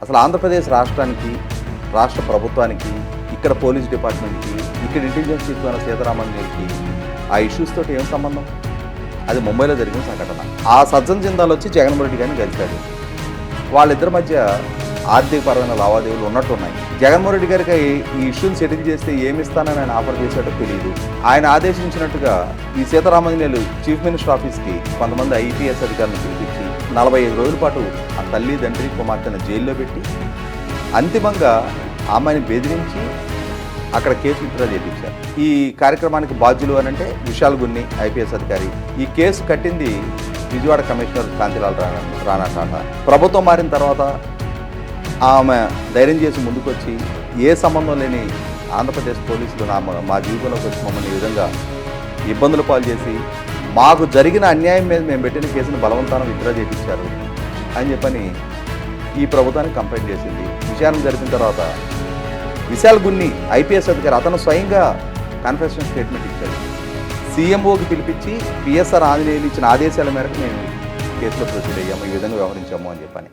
అసలు ఆంధ్రప్రదేశ్ రాష్ట్రానికి, రాష్ట్ర ప్రభుత్వానికి, ఇక్కడ పోలీస్ డిపార్ట్మెంట్కి, ఇక్కడ ఇంటెలిజెన్స్ చీఫ్ అయిన సీతారామన్కి ఆ ఇష్యూస్ తోటి ఏం సంబంధం? అది ముంబైలో జరిగిన సంఘటన. ఆ సజ్జన్ జిందాల్ వచ్చి జగన్మోహన్ రెడ్డి గారిని కలిశాడు. వాళ్ళిద్దరి మధ్య ఆర్థికపరమైన లావాదేవీలు ఉన్నట్టున్నాయి. జగన్మోహన్ రెడ్డి గారికి ఈ ఇష్యూని సెటిల్ చేస్తే ఏమిస్తానని ఆయన ఆఫర్ చేశాడో తెలియదు. ఆయన ఆదేశించినట్టుగా ఈ సీతారామన్యులు చీఫ్ మినిస్టర్ ఆఫీస్కి కొంతమంది ఐపీఎస్ అధికారులను పిలిపించి 45 రోజుల పాటు ఆ తల్లి తండ్రి కుమార్తెను జైల్లో పెట్టి అంతిమంగా అమ్మాయిని బెదిరించి అక్కడ కేసు విత్డ్రా చేయించారు. ఈ కార్యక్రమానికి బాధ్యులు అని అంటే విశాల్ గున్ని ఐపీఎస్ అధికారి. ఈ కేసు కట్టింది విజయవాడ కమిషనర్ కాంతిలాల్ రాణా టాటా. ప్రభుత్వం మారిన తర్వాత ఆమె ధైర్యం చేసి ముందుకొచ్చి ఏ సంబంధం లేని ఆంధ్రప్రదేశ్ పోలీసులు మా జీవితంలోకి వచ్చి మమ్మల్ని ఈ విధంగా ఇబ్బందులు పాలు చేసి మాకు జరిగిన అన్యాయం మీద మేము పెట్టిన కేసును బలవంతాన విత్డ్రా చేయించారు అని చెప్పని ఈ ప్రభుత్వానికి కంప్లైంట్ చేసింది. విచారణ జరిపిన తర్వాత విశాల్ గున్ని ఐపీఎస్ అధికారి అతను స్వయంగా కన్ఫెషన్ స్టేట్మెంట్ ఇచ్చాడు. సీఎంఓకి పిలిపించి పిఎస్ఆర్ ఆంజనేయులు ఇచ్చిన ఆదేశాల మేరకు మేము కేసులో ప్రొసీడ్ అయ్యాము, ఈ విధంగా వ్యవహరించాము అని చెప్పని.